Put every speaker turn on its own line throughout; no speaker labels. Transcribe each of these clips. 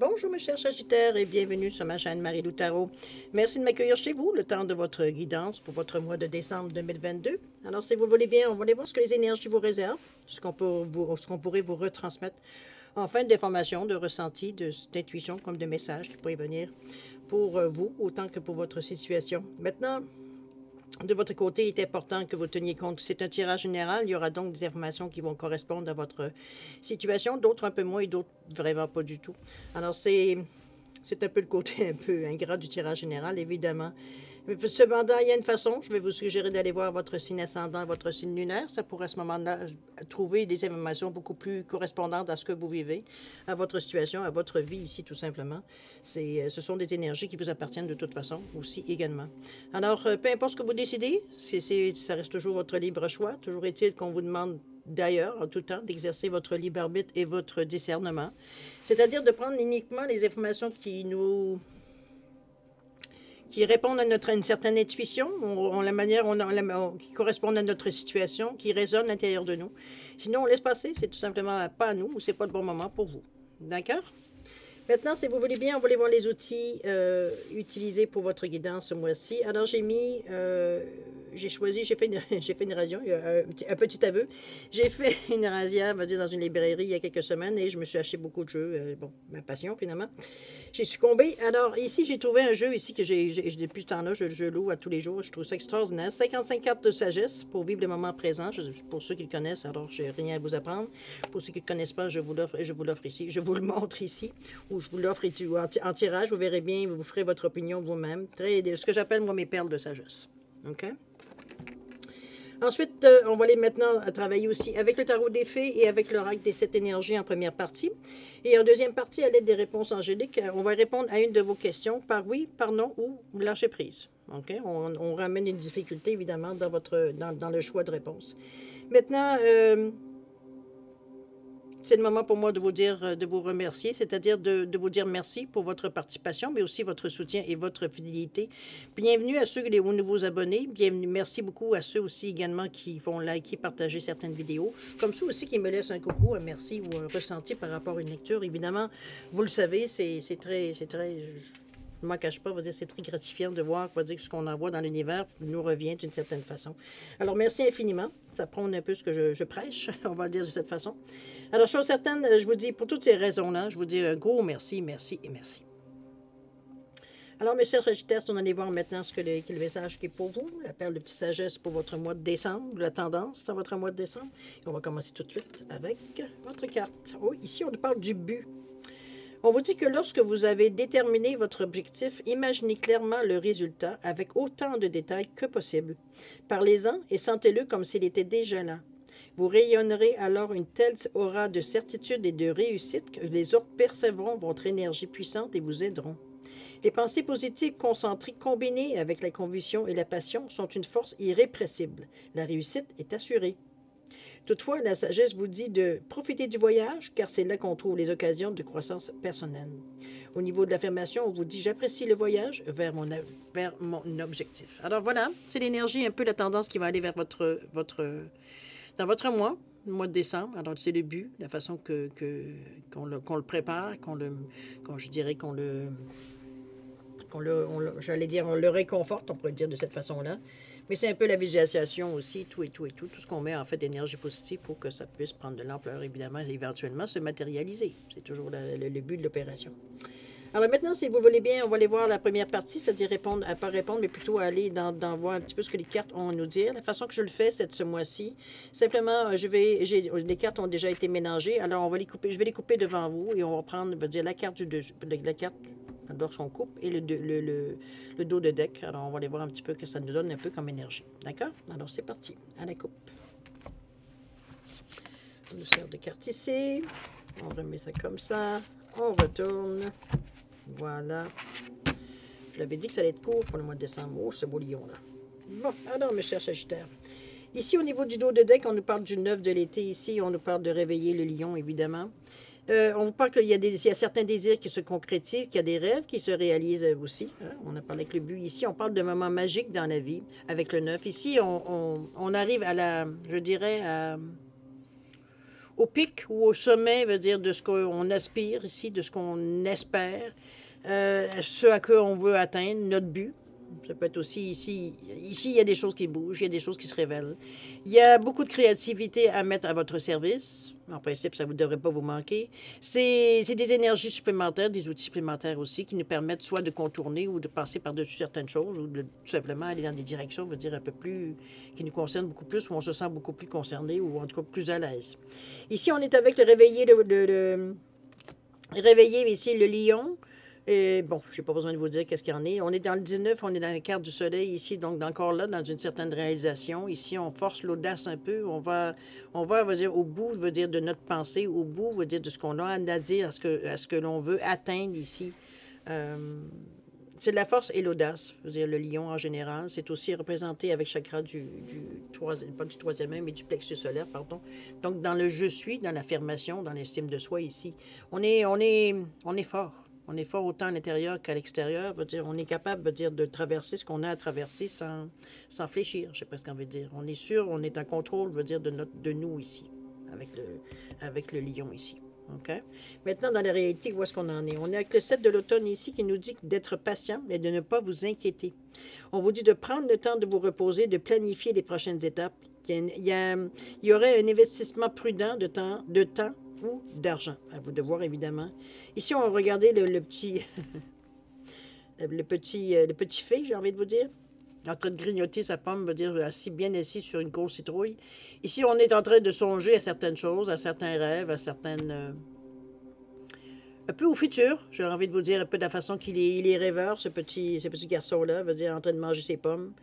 Bonjour mes chers Sagittaires et bienvenue sur ma chaîne Marie-Lou Tarot. Merci de m'accueillir chez vous le temps de votre guidance pour votre mois de décembre 2022. Alors si vous le voulez bien, on va aller voir ce que les énergies vous réservent, ce qu'on pourrait vous retransmettre en fin d'informations, de ressentis, d'intuition comme de messages qui pourraient venir pour vous autant que pour votre situation. Maintenant, de votre côté, il est important que vous teniez compte que c'est un tirage général. Il y aura donc des informations qui vont correspondre à votre situation, d'autres un peu moins et d'autres vraiment pas du tout. Alors, c'est un peu le côté un peu ingrat du tirage général, évidemment. Mais cependant, il y a une façon. Je vais vous suggérer d'aller voir votre signe ascendant, votre signe lunaire. Ça pourrait à ce moment-là trouver des informations beaucoup plus correspondantes à ce que vous vivez, à votre situation, à votre vie ici, tout simplement. Ce sont des énergies qui vous appartiennent de toute façon aussi également. Alors, peu importe ce que vous décidez, ça reste toujours votre libre choix. Toujours est-il qu'on vous demande d'ailleurs, en tout temps, d'exercer votre libre arbitre et votre discernement. C'est-à-dire de prendre uniquement les informations qui répondent à une certaine intuition, qui correspondent à notre situation, qui résonnent à l'intérieur de nous. Sinon, on laisse passer, c'est tout simplement pas à nous ou c'est pas le bon moment pour vous. D'accord? Maintenant, si vous voulez bien, on va aller voir les outils utilisés pour votre guidance ce mois-ci. Alors, j'ai choisi, j'ai fait une radio, un petit aveu. J'ai fait une razzia, on va dire, dans une librairie il y a quelques semaines et je me suis acheté beaucoup de jeux. Bon, ma passion, finalement. J'ai succombé. Alors, ici, j'ai trouvé un jeu ici que depuis ce temps-là, je loue à tous les jours. Je trouve ça extraordinaire. 55 cartes de sagesse pour vivre le moment présent. Pour ceux qui le connaissent, alors, je n'ai rien à vous apprendre. Pour ceux qui ne le connaissent pas, je vous l'offre ici. Je vous le montre ici. Ou je vous l'offre en tirage, vous verrez bien, vous ferez votre opinion vous-même. Ce que j'appelle, moi, mes perles de sagesse. OK? Ensuite, on va aller maintenant à travailler aussi avec le tarot des fées et avec l'oracle des 7 énergies en première partie. Et en deuxième partie, à l'aide des réponses angéliques, on va répondre à une de vos questions par oui, par non ou lâcher prise. OK? On ramène une difficulté, évidemment, dans le choix de réponse. Maintenant, c'est le moment pour moi de vous dire, de vous remercier, c'est-à-dire de vous dire merci pour votre participation, mais aussi votre soutien et votre fidélité. Bienvenue à ceux, aux nouveaux abonnés. Bienvenue, merci beaucoup à ceux aussi également qui vont liker, partager certaines vidéos, comme ceux aussi qui me laissent un coucou, un merci ou un ressenti par rapport à une lecture. Évidemment, vous le savez, c'est très, je ne m'en cache pas, c'est très gratifiant de voir que ce qu'on envoie dans l'univers nous revient d'une certaine façon. Alors, merci infiniment. Ça prône un peu ce que je prêche, on va le dire de cette façon. Alors, chose certaine, je vous dis, pour toutes ces raisons-là, je vous dis un gros merci, merci et merci. Alors, mes chers Sagittaires, on va aller voir maintenant quel message qui est pour vous, la perle de petite sagesse pour votre mois de décembre, la tendance dans votre mois de décembre. Et on va commencer tout de suite avec votre carte. Oh, ici, on nous parle du but. On vous dit que lorsque vous avez déterminé votre objectif, imaginez clairement le résultat avec autant de détails que possible. Parlez-en et sentez-le comme s'il était déjà là. Vous rayonnerez alors une telle aura de certitude et de réussite que les autres percevront votre énergie puissante et vous aideront. Les pensées positives concentrées combinées avec la conviction et la passion sont une force irrépressible. La réussite est assurée. Toutefois, la sagesse vous dit de profiter du voyage, car c'est là qu'on trouve les occasions de croissance personnelle. Au niveau de l'affirmation, on vous dit « J'apprécie le voyage vers mon objectif ». Alors voilà, c'est l'énergie, un peu la tendance qui va aller vers dans votre mois, le mois de décembre. Alors c'est le but, la façon qu'on le prépare, j'allais dire, on le réconforte, on pourrait dire de cette façon-là. Mais c'est un peu la visualisation aussi, tout ce qu'on met en fait d'énergie positive pour que ça puisse prendre de l'ampleur, évidemment, et éventuellement se matérialiser. C'est toujours le but de l'opération. Alors maintenant, si vous voulez bien, on va aller voir la première partie, c'est-à-dire pas répondre, mais plutôt aller dans voir un petit peu ce que les cartes ont à nous dire. La façon que je le fais ce mois-ci, simplement, les cartes ont déjà été mélangées, alors je vais les couper devant vous et on va prendre, la carte lorsqu'on coupe, et le dos de deck. Alors, on va aller voir un petit peu ce que ça nous donne un peu comme énergie. D'accord? Alors, c'est parti. À la coupe. On nous sert de carte ici. On remet ça comme ça. On retourne. Voilà. Je l'avais dit que ça allait être court pour le mois de décembre. Oh, ce beau lion-là. Bon, alors, mes chers Sagittaires. Ici, au niveau du dos de deck, on nous parle du 9 de l'été. Ici, on nous parle de réveiller le lion, évidemment. On vous parle qu'il y a certains désirs qui se concrétisent, qu'il y a des rêves qui se réalisent aussi. Hein? On a parlé avec le but ici. On parle de moments magiques dans la vie avec le 9. Ici, on arrive à je dirais, au pic ou au sommet, veut dire de ce qu'on aspire ici, de ce qu'on espère, ce à quoi on veut atteindre, notre but. Ça peut être aussi ici. Ici, il y a des choses qui bougent, il y a des choses qui se révèlent. Il y a beaucoup de créativité à mettre à votre service. En principe, ça ne devrait pas vous manquer. C'est des énergies supplémentaires, des outils supplémentaires aussi qui nous permettent soit de contourner ou de passer par-dessus certaines choses ou de tout simplement aller dans des directions, veut dire un peu plus, qui nous concernent beaucoup plus, où on se sent beaucoup plus concerné ou en tout cas plus à l'aise. Ici, on est avec le réveillé, le réveillé ici, le lion. Et bon, je n'ai pas besoin de vous dire qu'est-ce qu'il y en est. On est dans le 19, on est dans la carte du soleil ici, donc encore là, dans une certaine réalisation. Ici, on force l'audace un peu. On va dire, au bout, veut dire, de notre pensée, au bout, veut dire, de ce qu'on a à dire, à ce que l'on veut atteindre ici. C'est de la force et l'audace, veut dire, le lion en général. C'est aussi représenté avec chakra du troisième, pas du troisième œil, mais du plexus solaire, pardon. Donc, dans le je suis, dans l'affirmation, dans l'estime de soi ici, on est fort. On est fort autant à l'intérieur qu'à l'extérieur. Veut dire, on est capable veut dire, de traverser ce qu'on a à traverser sans fléchir, je sais pas ce qu'on veut dire. On est sûr, on est en contrôle, veut dire, de nous ici, avec le lion ici. OK? Maintenant, dans la réalité, où est-ce qu'on en est? On est avec le 7 de l'automne ici qui nous dit d'être patient et de ne pas vous inquiéter. On vous dit de prendre le temps de vous reposer, de planifier les prochaines étapes. Il y aurait un investissement prudent de temps ou d'argent. À vous de voir, évidemment. Ici, on va regarder le petit... le petit fée, j'ai envie de vous dire. En train de grignoter sa pomme, veut dire assis, bien assis sur une grosse citrouille. Ici, on est en train de songer à certaines choses, à certains rêves, à certaines... un peu au futur, j'ai envie de vous dire, un peu de la façon il est rêveur, ce petit garçon-là, veut dire en train de manger ses pommes.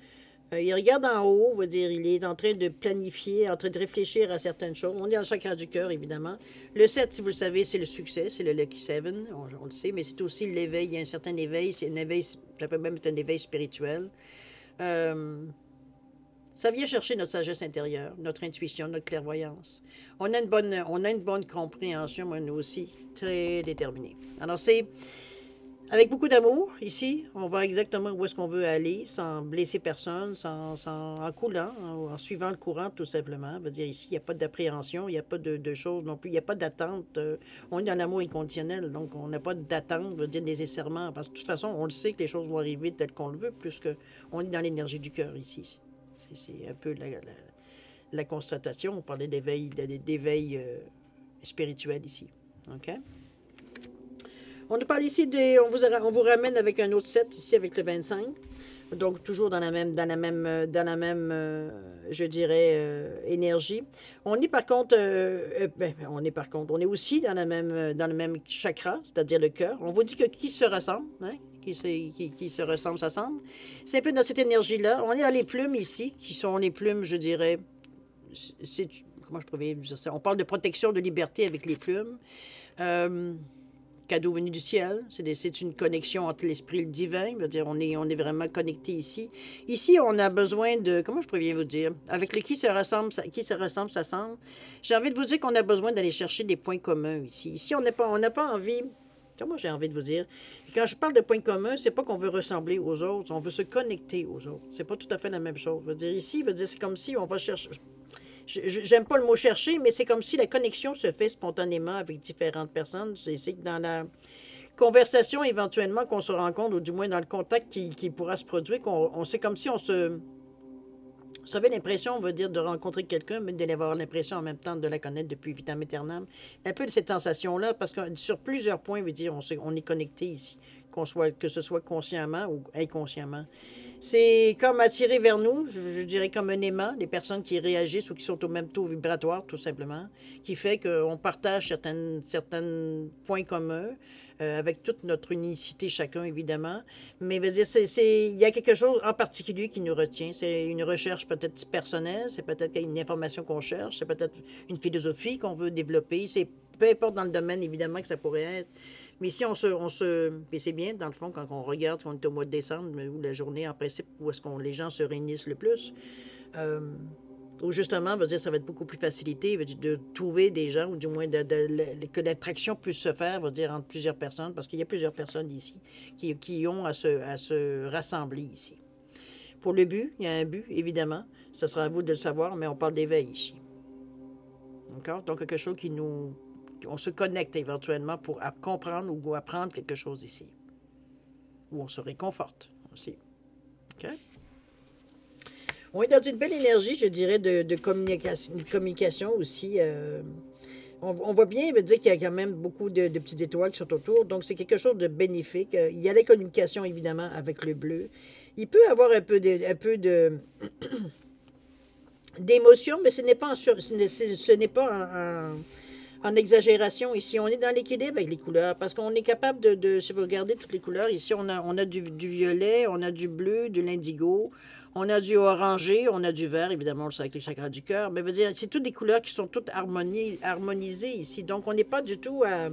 Il regarde en haut, veut dire il est en train de planifier, en train de réfléchir à certaines choses. On est dans le chakra du cœur, évidemment. Le 7, si vous le savez, c'est le succès, c'est le Lucky 7, on le sait, mais c'est aussi l'éveil. Il y a un certain éveil, c'est un éveil, ça peut même être un éveil spirituel. Ça vient chercher notre sagesse intérieure, notre intuition, notre clairvoyance. On a une bonne compréhension, mais nous aussi, très déterminés. Alors, c'est avec beaucoup d'amour, ici, on va exactement où est-ce qu'on veut aller, sans blesser personne, en coulant, en suivant le courant, tout simplement. Je veux dire, ici, il n'y a pas d'appréhension, il n'y a pas de choses non plus, il n'y a pas d'attente. On est dans l'amour inconditionnel, donc on n'a pas d'attente, je veux dire, nécessairement, parce que de toute façon, on le sait que les choses vont arriver telles qu'on le veut, plus qu'on est dans l'énergie du cœur, ici. C'est un peu la constatation. On parlait d'éveil spirituel, ici. OK? On nous parle ici on vous ramène avec un autre set ici avec le 25. Donc toujours dans la même, je dirais, énergie. On est par contre, on est aussi dans le même chakra, c'est-à-dire le cœur. On vous dit que qui se ressemble, hein? Qui se ressemble, s'assemble. C'est un peu dans cette énergie-là. On est dans les plumes ici, qui sont les plumes, je dirais, comment je pourrais dire ça? On parle de protection de liberté avec les plumes. Cadeau venu du ciel, c'est une connexion entre l'esprit et le divin, je veux dire, on est vraiment connecté ici. Ici, on a besoin de, comment je pourrais vous dire, avec le qui se ressemble, s'assemble, j'ai envie de vous dire qu'on a besoin d'aller chercher des points communs ici. Ici, on n'a pas envie, comment j'ai envie de vous dire, quand je parle de points communs, c'est pas qu'on veut ressembler aux autres, on veut se connecter aux autres. C'est pas tout à fait la même chose. Je veux dire, ici, c'est comme si on va chercher... J'aime pas le mot chercher, mais c'est comme si la connexion se fait spontanément avec différentes personnes. C'est que dans la conversation, éventuellement, qu'on se rencontre, ou du moins dans le contact qui pourra se produire, c'est comme si on se... Ça avait l'impression, on veut dire, de rencontrer quelqu'un, mais d'avoir l'impression en même temps de la connaître depuis vitam aeternam. Un peu de cette sensation-là, parce que sur plusieurs points, veut dire, on est connecté ici, que ce soit consciemment ou inconsciemment. C'est comme attirer vers nous, je dirais comme un aimant, les personnes qui réagissent ou qui sont au même taux vibratoire, tout simplement, qui fait qu'on partage certains points communs, avec toute notre unicité chacun, évidemment. Mais veut dire, il y a quelque chose en particulier qui nous retient. C'est une recherche peut-être personnelle, c'est peut-être une information qu'on cherche, c'est peut-être une philosophie qu'on veut développer. C'est peu importe dans le domaine, évidemment, que ça pourrait être. Mais si puis c'est bien, dans le fond, quand on regarde qu'on est au mois de décembre, où la journée, en principe, où est-ce que les gens se réunissent le plus, où justement, veut dire, ça va être beaucoup plus facilité, veut dire, de trouver des gens, ou du moins que l'attraction puisse se faire, veut dire, entre plusieurs personnes, parce qu'il y a plusieurs personnes ici qui ont à se rassembler ici. Pour le but, il y a un but, évidemment. Ce sera à vous de le savoir, mais on parle d'éveil ici. D'accord? Donc, quelque chose qui nous... On se connecte éventuellement pour comprendre ou apprendre quelque chose ici. Ou on se réconforte aussi. OK? On est dans une belle énergie, je dirais, de communication aussi. On voit bien, il veut dire qu'il y a quand même beaucoup de petites étoiles qui sont autour. Donc, c'est quelque chose de bénéfique. Il y a les communications, évidemment, avec le bleu. Il peut y avoir un peu d'émotion, mais ce n'est pas, ce n'est pas en exagération ici. On est dans l'équilibre avec les couleurs parce qu'on est capable si vous regardez toutes les couleurs, ici, on a du violet, on a du bleu, de l'indigo, on a du orangé, on a du vert, évidemment, on le sait avec les chakras du cœur. Mais veut dire, c'est toutes des couleurs qui sont toutes harmonisées ici. Donc, on n'est pas du tout à...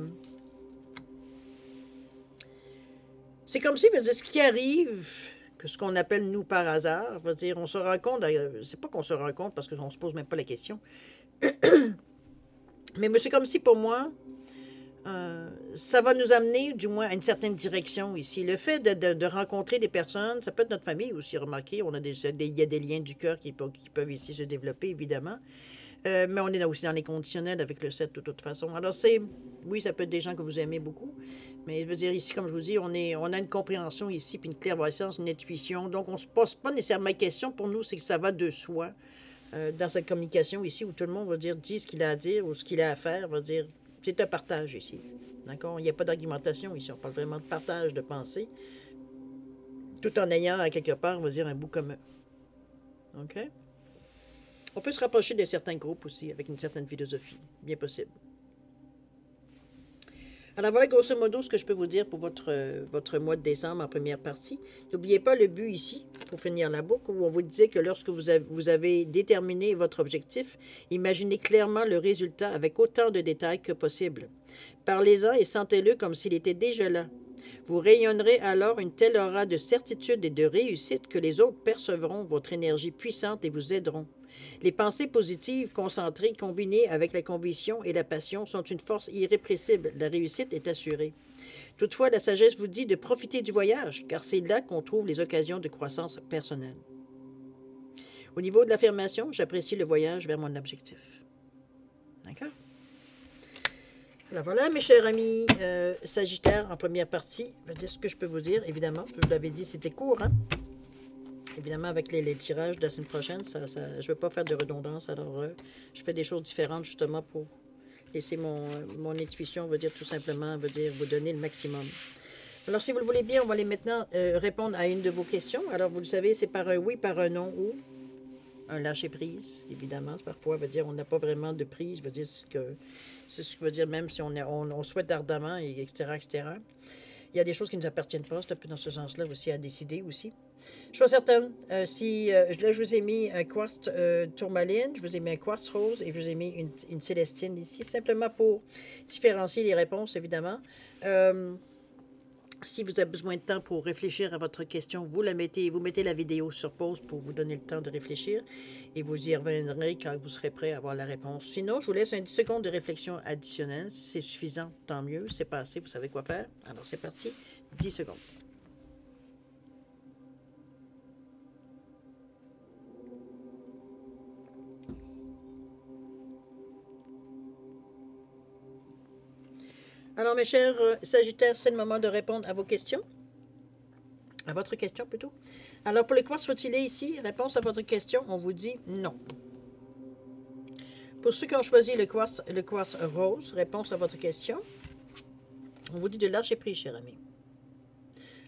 C'est comme si, veut dire, ce qui arrive, que ce qu'on appelle nous par hasard, veut dire, on se rend compte, c'est pas qu'on se rend compte parce qu'on se pose même pas la question. Mais c'est comme si, pour moi, ça va nous amener, du moins, à une certaine direction ici. Le fait de rencontrer des personnes, ça peut être notre famille aussi, remarquez, il y a des liens du cœur qui peuvent ici se développer, évidemment. Mais on est aussi dans les conditionnels avec le 7 de toute façon. Alors, oui, ça peut être des gens que vous aimez beaucoup, mais je veux dire, ici, comme je vous dis, on a une compréhension ici, puis une clairvoyance, une intuition. Donc, on ne se pose pas nécessairement la question. Pour nous, c'est que ça va de soi. Dans cette communication ici, où tout le monde va dire ce qu'il a à dire ou ce qu'il a à faire, va dire, c'est un partage ici. D'accord? Il n'y a pas d'argumentation ici. On parle vraiment de partage de pensée, tout en ayant, à quelque part, on va dire, un bout commun. OK? On peut se rapprocher de certains groupes aussi, avec une certaine philosophie. Bien possible. Alors voilà grosso modo ce que je peux vous dire pour votre mois de décembre en première partie. N'oubliez pas le but ici, pour finir la boucle, où on vous disait que lorsque vous avez déterminé votre objectif, imaginez clairement le résultat avec autant de détails que possible. Parlez-en et sentez-le comme s'il était déjà là. Vous rayonnerez alors une telle aura de certitude et de réussite que les autres percevront votre énergie puissante et vous aideront. Les pensées positives, concentrées, combinées avec la conviction et la passion sont une force irrépressible. La réussite est assurée. Toutefois, la sagesse vous dit de profiter du voyage, car c'est là qu'on trouve les occasions de croissance personnelle. Au niveau de l'affirmation, j'apprécie le voyage vers mon objectif. D'accord? Alors voilà, mes chers amis Sagittaire, en première partie, je vais dire ce que je peux vous dire, évidemment. Je vous l'avais dit, c'était court, hein? Évidemment, avec les tirages de la semaine prochaine, je ne veux pas faire de redondance. Alors, je fais des choses différentes, justement, pour laisser mon intuition, on va dire tout simplement, on va dire vous donner le maximum. Alors, si vous le voulez bien, on va aller maintenant répondre à une de vos questions. Alors, vous le savez, c'est par un oui, par un non ou un lâcher-prise, évidemment. Parfois, veut dire on n'a pas vraiment de prise, veut dire c'est ce que veut dire même si on souhaite ardemment, et etc., etc. Il y a des choses qui ne nous appartiennent pas, c'est un peu dans ce sens-là aussi à décider aussi. Je suis pas certaine, là je vous ai mis un quartz tourmaline, je vous ai mis un quartz rose et je vous ai mis une célestine ici, simplement pour différencier les réponses, évidemment. Si vous avez besoin de temps pour réfléchir à votre question, vous mettez la vidéo sur pause pour vous donner le temps de réfléchir et vous y reviendrez quand vous serez prêt à avoir la réponse. Sinon, je vous laisse un 10 secondes de réflexion additionnelle. Si c'est suffisant, tant mieux. C'est pas assez, vous savez quoi faire. Alors, c'est parti. 10 secondes. Alors, mes chers Sagittaires, c'est le moment de répondre à vos questions. À votre question, plutôt. Alors, pour le quartz soit-il ici, réponse à votre question, on vous dit non. Pour ceux qui ont choisi le quartz rose, réponse à votre question, on vous dit de lâcher prise, cher ami.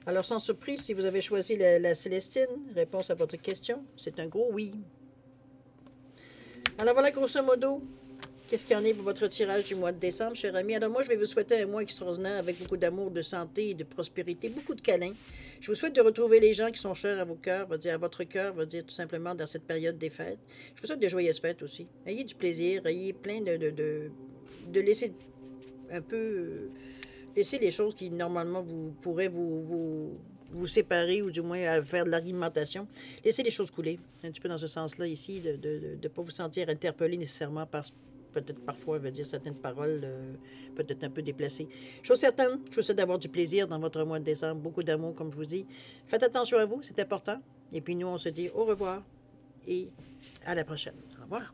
Alors, sans surprise, si vous avez choisi la célestine, réponse à votre question, c'est un gros oui. Alors, voilà, grosso modo, qu'est-ce qu'il y en est pour votre tirage du mois de décembre, cher ami? Alors moi, je vais vous souhaiter un mois extraordinaire avec beaucoup d'amour, de santé et de prospérité, beaucoup de câlins. Je vous souhaite de retrouver les gens qui sont chers à vos cœurs, va dire à votre cœur, va dire tout simplement dans cette période des fêtes. Je vous souhaite de joyeuses fêtes aussi. Ayez du plaisir, ayez plein de laisser un peu... laisser les choses qui, normalement, vous pourrez vous séparer ou du moins faire de l'argumentation. Laissez les choses couler, un petit peu dans ce sens-là ici, de ne pas vous sentir interpellé nécessairement par peut-être parfois, veut dire certaines paroles peut-être un peu déplacées. Chose certaine, je vous souhaite d'avoir du plaisir dans votre mois de décembre, beaucoup d'amour, comme je vous dis. Faites attention à vous, c'est important. Et puis nous, on se dit au revoir et à la prochaine. Au revoir.